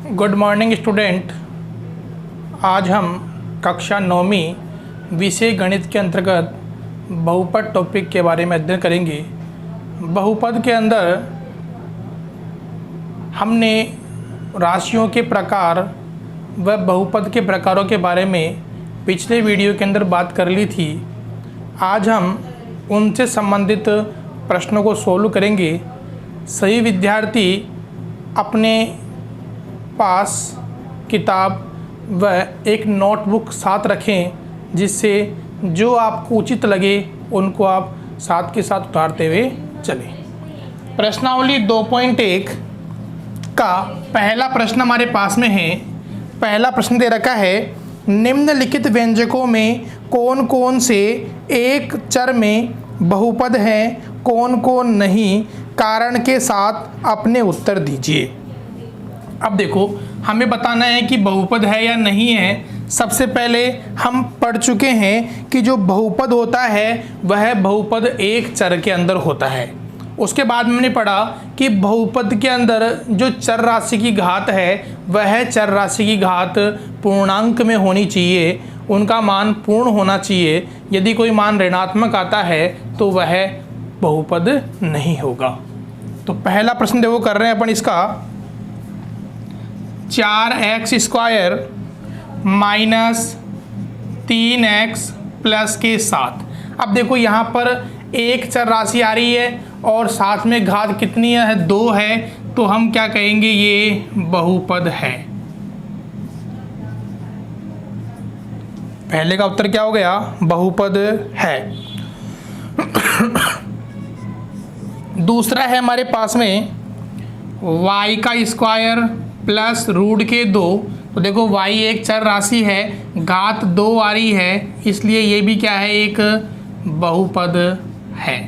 Good morning student. आज हम कक्षा 9वीं विषय गणित के अंतर्गत बहुपद टॉपिक के बारे में अध्ययन करेंगे। बहुपद के अंदर हमने राशियों के प्रकार व बहुपद के प्रकारों के बारे में पिछले वीडियो के अंदर बात कर ली थी। आज हम उनसे संबंधित प्रश्नों को सोल्व करेंगे। सही विद्यार्थी अपने पास किताब व एक नोटबुक साथ रखें, जिससे जो आपको उचित लगे उनको आप साथ के साथ उतारते हुए चलें। प्रश्नावली 2.1 का पहला प्रश्न हमारे पास में है। पहला प्रश्न दे रखा है, निम्नलिखित व्यंजकों में कौन कौन से एक चर में बहुपद हैं, कौन कौन नहीं, कारण के साथ अपने उत्तर दीजिए। अब देखो, हमें बताना है कि बहुपद है या नहीं है। सबसे पहले हम पढ़ चुके हैं कि जो बहुपद होता है वह बहुपद एक चर के अंदर होता है। उसके बाद में हमने पढ़ा कि बहुपद के अंदर जो चर राशि की घात है वह चर राशि की घात पूर्णांक में होनी चाहिए, उनका मान पूर्ण होना चाहिए। यदि कोई मान ऋणात्मक आता है तो वह बहुपद नहीं होगा। तो पहला प्रश्न देखो कर रहे हैं अपन इसका, 4x² माइनस 3x प्लस के 7। अब देखो यहाँ पर एक चर राशि आ रही है और साथ में घात कितनी है, 2 है, तो हम क्या कहेंगे, ये बहुपद है। पहले का उत्तर क्या हो गया, बहुपद है। दूसरा है हमारे पास में y² प्लस रूट के 2। तो देखो y एक चर राशि है, घात 2 आ रही है, इसलिए ये भी क्या है, एक बहुपद है।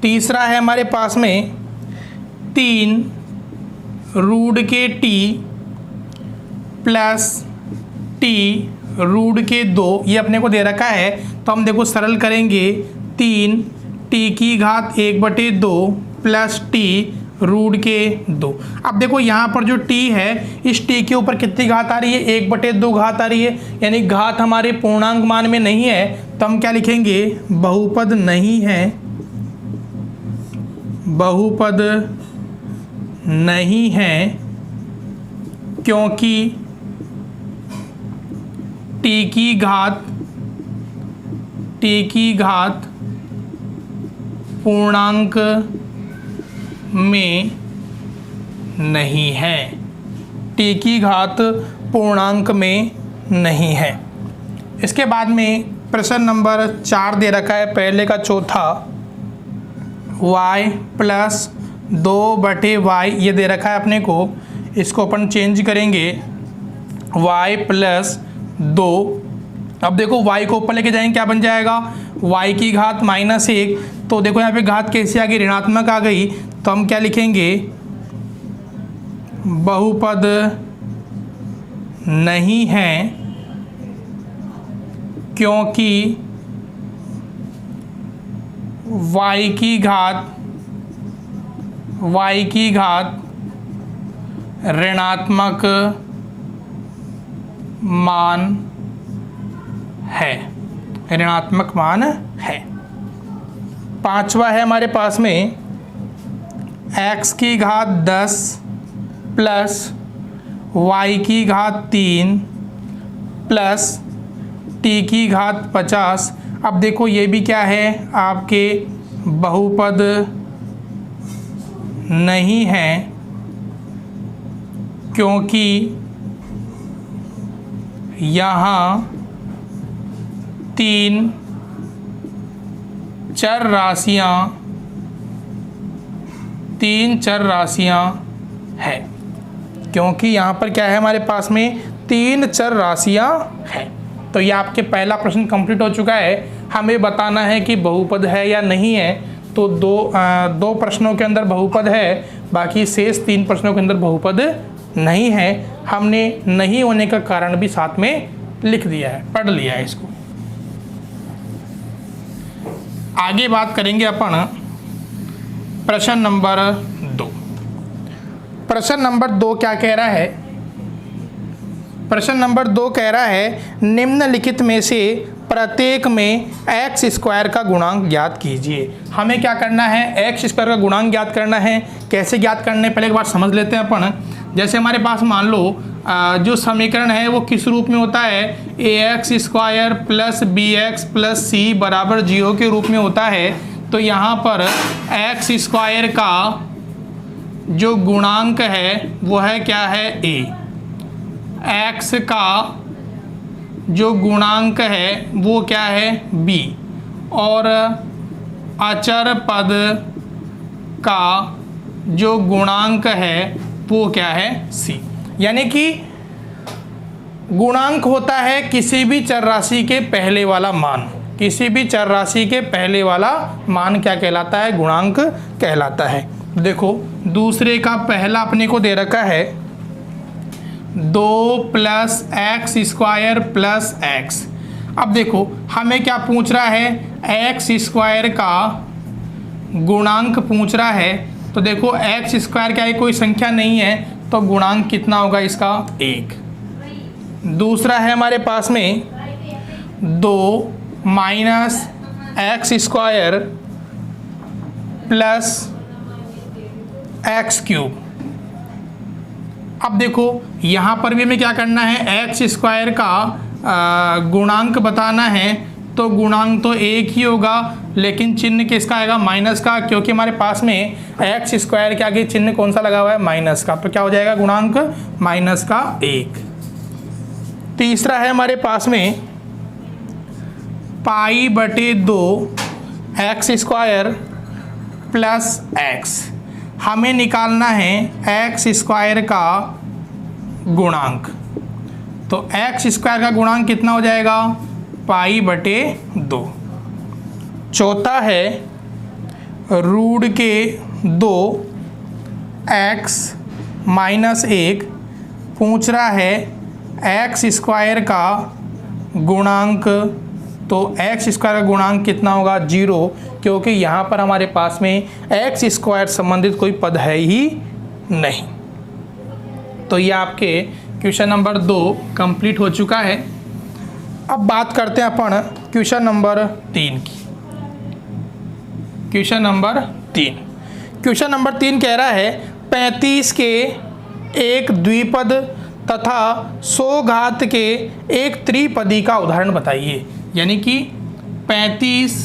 तीसरा है हमारे पास में 3 रूट के t प्लस t रूट के 2, ये अपने को दे रखा है। तो हम देखो सरल करेंगे, 3 t की घात 1/2 प्लस t रूट के 2। अब देखो यहाँ पर जो t है, इस t के ऊपर कितनी घात आ रही है, 1/2 घात आ रही है, यानी घात हमारे पूर्णांक मान में नहीं है। तो हम क्या लिखेंगे, बहुपद नहीं है, बहुपद नहीं है, क्योंकि t की घात पूर्णांक में नहीं है, t की घात पूर्णांक में नहीं है। इसके बाद में प्रश्न नंबर 4 दे रखा है, पहले का चौथा, y प्लस 2/y ये दे रखा है अपने को। इसको अपन चेंज करेंगे, y प्लस 2। अब देखो y को ऊपर लेके जाएंगे, क्या बन जाएगा, y की घात -1। तो देखो यहाँ पे घात कैसे आ गई, ऋणात्मक आ गई। तो हम क्या लिखेंगे, बहुपद नहीं है, क्योंकि y की घात ऋणात्मक मान है, ऋणात्मक मान है। पांचवा है हमारे पास में x की घात 10 प्लस y की घात 3 प्लस t की घात 50। अब देखो ये भी क्या है, आपके बहुपद नहीं है, क्योंकि यहाँ 3 चर राशियाँ है, क्योंकि यहाँ पर क्या है, हमारे पास में 3 चर राशियाँ हैं। तो ये आपके पहला प्रश्न कंप्लीट हो चुका है। हमें बताना है कि बहुपद है या नहीं है। तो दो प्रश्नों के अंदर बहुपद है, बाकी शेष 3 प्रश्नों के अंदर बहुपद नहीं है। हमने नहीं होने का कारण भी साथ में लिख दिया है, पढ़ लिया है इसको। आगे बात करेंगे अपन प्रश्न नंबर 2। प्रश्न नंबर 2 क्या कह रहा है? प्रश्न नंबर 2 कह रहा है निम्नलिखित में से प्रत्येक में एक्स स्क्वायर का गुणांक ज्ञात कीजिए। हमें क्या करना है? एक्स स्क्वायर का गुणांक ज्ञात करना है। कैसे ज्ञात करने, पहले एक बार समझ लेते हैं अपन। जैसे हमारे पास मान लो जो समीकरण है वो किस रूप में होता है? A X square plus B X plus C बराबर 0 के रूप में होता है। तो यहाँ पर एक्स स्क्वायर का जो गुणांक है वो है क्या है? ए। एक्स का जो गुणांक है वो क्या है? बी। और अचर पद का जो गुणांक है वो क्या है? सी। यानी कि गुणांक होता है किसी भी चर राशि के पहले वाला मान। किसी भी चर राशि के पहले वाला मान क्या कहलाता है? गुणांक कहलाता है। देखो दूसरे का पहला अपने को दे रखा है 2 plus x square plus x. अब देखो हमें क्या पूछ रहा है? एक्स स्क्वायर का गुणांक पूछ रहा है। तो देखो एक्स स्क्वायर क्या है? कोई संख्या नहीं है, तो गुणांक कितना होगा इसका? 1। दूसरा है हमारे पास में 2 minus x square plus x cube. अब देखो यहाँ पर भी हमें क्या करना है? एक्स स्क्वायर का गुणांक बताना है। तो गुणांक तो एक ही होगा, लेकिन चिन्ह किसका आएगा? माइनस का, क्योंकि हमारे पास में एक्स स्क्वायर के आगे चिन्ह कौन सा लगा हुआ है? माइनस का। तो क्या हो जाएगा? गुणांक माइनस का 1। तीसरा है हमारे पास में पाई बटे 2 एक्स स्क्वायर प्लस एक्स। हमें निकालना है एक्स स्क्वायर का गुणांक। तो एक्स स्क्वायर का गुणांक कितना हो जाएगा? पाई बटे 2। चौथा है रूट के 2 एक्स माइनस 1। पूछ रहा है एक्स स्क्वायर का गुणांक। तो एक्स स्क्वायर का गुणांक कितना होगा? 0, क्योंकि यहाँ पर हमारे पास में एक्स स्क्वायर संबंधित कोई पद है ही नहीं। तो ये आपके क्वेश्चन नंबर 2 कंप्लीट हो चुका है। अब बात करते हैं अपन क्वेश्चन नंबर 3 की। Question number 3। क्वेश्चन नंबर 3 कह रहा है 35 के एक द्विपद तथा 100 घात के एक त्रिपदी का उदाहरण बताइए। यानी कि 35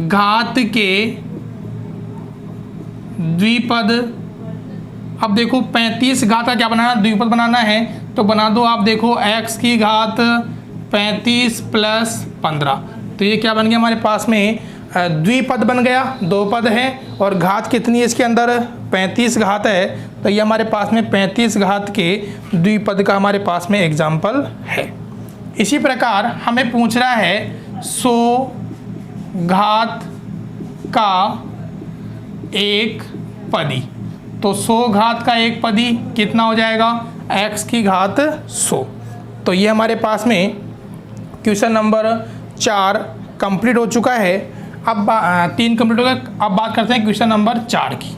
घात के द्विपद। अब देखो 35 घात का क्या बनाना? द्विपद बनाना है। तो बना दो आप। देखो x की घात 35 प्लस 15। तो ये क्या बन गया हमारे पास में? द्विपद बन गया। 2 पद है और घात कितनी है इसके अंदर? 35 घात है। तो ये हमारे पास में 35 घात के द्विपद का हमारे पास में एग्जाम्पल है। इसी प्रकार हमें पूछ रहा है 100 घात का एक पदी। तो 100 घात का एक पदी कितना हो जाएगा? x की घात 100। तो ये हमारे पास में क्वेश्चन नंबर 4 कंप्लीट हो चुका है। अब 3 कंप्लीट हो गया। अब बात करते हैं क्वेश्चन नंबर 4 की।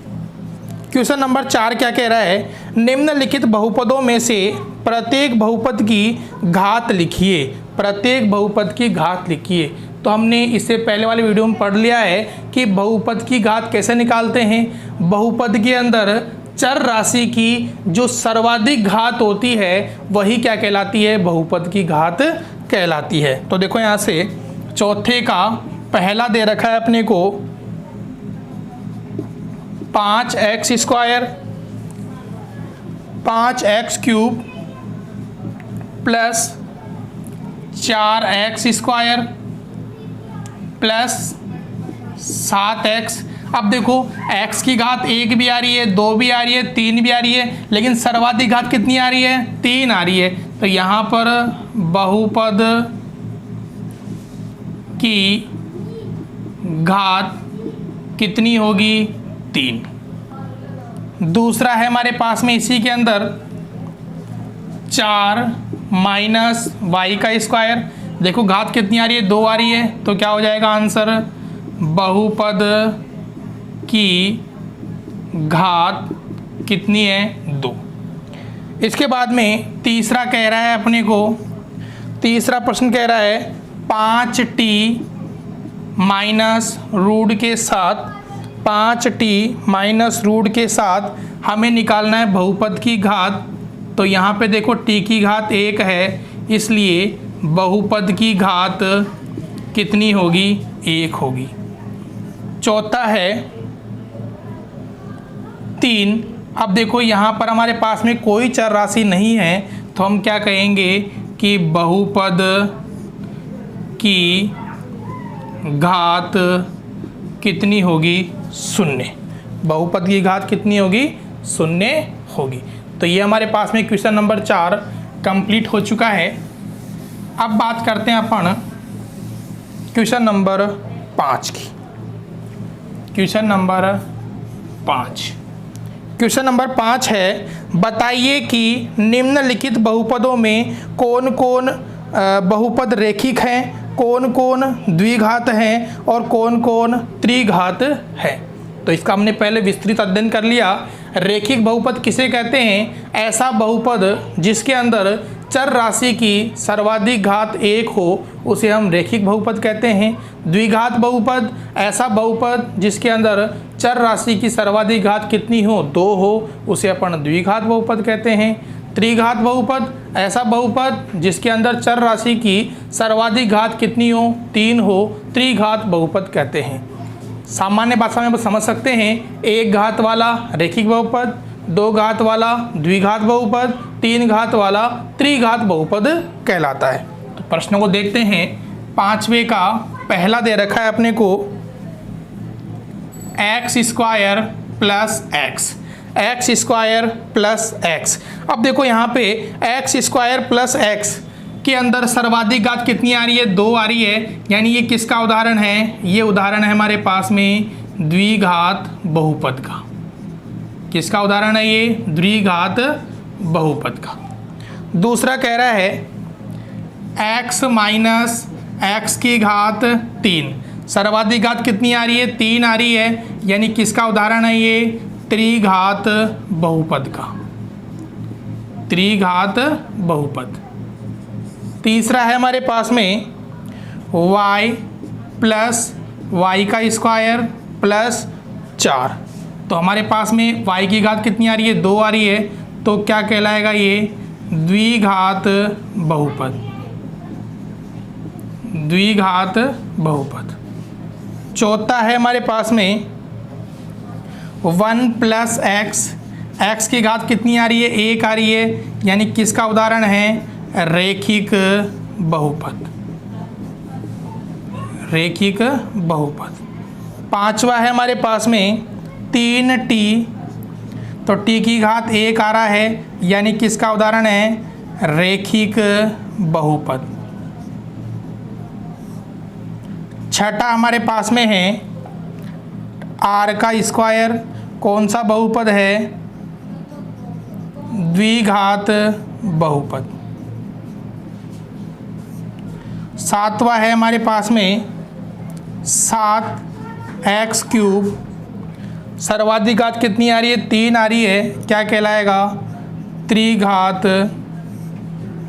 क्वेश्चन नंबर 4 क्या कह रहा है? निम्नलिखित बहुपदों में से प्रत्येक बहुपद की घात लिखिए। प्रत्येक बहुपद की घात लिखिए। तो हमने इससे पहले वाले वीडियो में पढ़ लिया है कि बहुपद की घात कैसे निकालते हैं। बहुपद के अंदर चर राशि की जो सर्वाधिक घात होती है वही क्या कहलाती है? बहुपद की घात कहलाती है। तो देखो यहाँ से चौथे का पहला दे रखा है अपने को 5x square 5x cube plus 4x square plus 7x। अब देखो x की घात 1 भी आ रही है, 2 भी आ रही है, 3 भी आ रही है, लेकिन सर्वाधिक घात कितनी आ रही है? 3 आ रही है। तो यहाँ पर बहुपद की घात कितनी होगी? 3। दूसरा है हमारे पास में इसी के अंदर 4 माइनस वाई का स्क्वायर। देखो घात कितनी आ रही है? 2 आ रही है। तो क्या हो जाएगा आंसर? बहुपद की घात कितनी है 2। इसके बाद में तीसरा कह रहा है अपने को, तीसरा प्रश्न कह रहा है 5t माइनस रूट के साथ, 5t माइनस रूट के साथ हमें निकालना है बहुपद की घात। तो यहाँ पे देखो t की घात 1 है, इसलिए बहुपद की घात कितनी होगी 1 होगी। चौथा है 3। अब देखो यहाँ पर हमारे पास में कोई चर राशि नहीं है, तो हम क्या कहेंगे कि बहुपद की घात कितनी होगी 0। बहुपद की घात कितनी होगी 0 होगी। तो ये हमारे पास में क्वेश्चन नंबर 4 कंप्लीट हो चुका है। अब बात करते हैं अपन क्वेश्चन नंबर 5 की। क्वेश्चन नंबर 5, क्वेश्चन नंबर 5 है, बताइए कि निम्नलिखित बहुपदों में कौन कौन बहुपद रेखिक हैं, कौन कौन द्विघात हैं और कौन कौन त्रिघात है। तो इसका हमने पहले विस्तृत अध्ययन कर लिया। रेखिक बहुपद किसे कहते हैं? ऐसा बहुपद जिसके अंदर चर राशि की सर्वाधिक घात 1 हो उसे हम रेखिक बहुपद कहते हैं। द्विघात बहुपद ऐसा बहुपद जिसके अंदर चर राशि की सर्वाधिक घात कितनी हो 2 हो उसे अपन द्विघात बहुपद कहते हैं। त्रिघात बहुपद ऐसा बहुपद जिसके अंदर चर राशि की सर्वाधिक घात कितनी हो 3 हो, त्रिघात बहुपद कहते हैं। सामान्य भाषा में समझ सकते हैं, 1 घात वाला रेखिक बहुपद, 2 घात वाला द्विघात बहुपद, 3 घात वाला त्रिघात बहुपद कहलाता है। तो प्रश्नों को देखते हैं। 5वें का पहला दे रखा है अपने को x² प्लस x। अब देखो यहाँ पे x² प्लस x के अंदर सर्वाधिक घात कितनी आ रही है 2 आ रही है, यानी ये किसका उदाहरण है? ये उदाहरण है हमारे पास में द्विघात बहुपद का। किसका उदाहरण है ये? द्विघात बहुपद का। दूसरा कह रहा है x माइनस x की घात 3, सर्वाधिक घात कितनी आ रही है 3 आ रही है, यानी किसका उदाहरण है ये? त्रिघात बहुपद का। त्रिघात बहुपद। तीसरा है हमारे पास में y प्लस y का स्क्वायर प्लस 4। तो हमारे पास में y की घात कितनी आ रही है 2 आ रही है, तो क्या कहलाएगा ये? द्विघात बहुपद। द्विघात बहुपद। चौथा है हमारे पास में 1 प्लस x की घात कितनी आ रही है 1 आ रही है, यानी किसका उदाहरण है? रेखिक बहुपद। रेखिक बहुपद। पांचवा है हमारे पास में 3t, तो t की घात 1 आ रहा है, यानी किसका उदाहरण है? रेखिक बहुपद। छठा हमारे पास में है r का स्क्वायर, कौन सा बहुपद है? द्विघात बहुपद। सातवां है हमारे पास में 7x³, सर्वाधिक घात कितनी आ रही है 3 आ रही है, क्या कहलाएगा? त्रिघात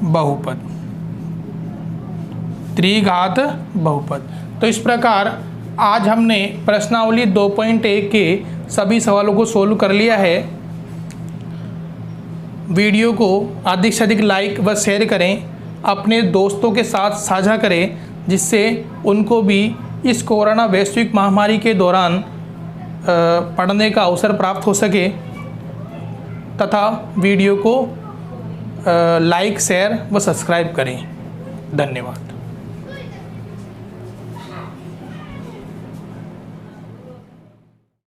बहुपद। त्रिघात बहुपद। तो इस प्रकार आज हमने प्रश्नावली 2.1 के सभी सवालों को सोल्व कर लिया है। वीडियो को अधिक से अधिक लाइक व शेयर करें, अपने दोस्तों के साथ साझा करें, जिससे उनको भी इस कोरोना वैश्विक महामारी के दौरान पढ़ने का अवसर प्राप्त हो सके, तथा वीडियो को लाइक शेयर व सब्सक्राइब करें। धन्यवाद।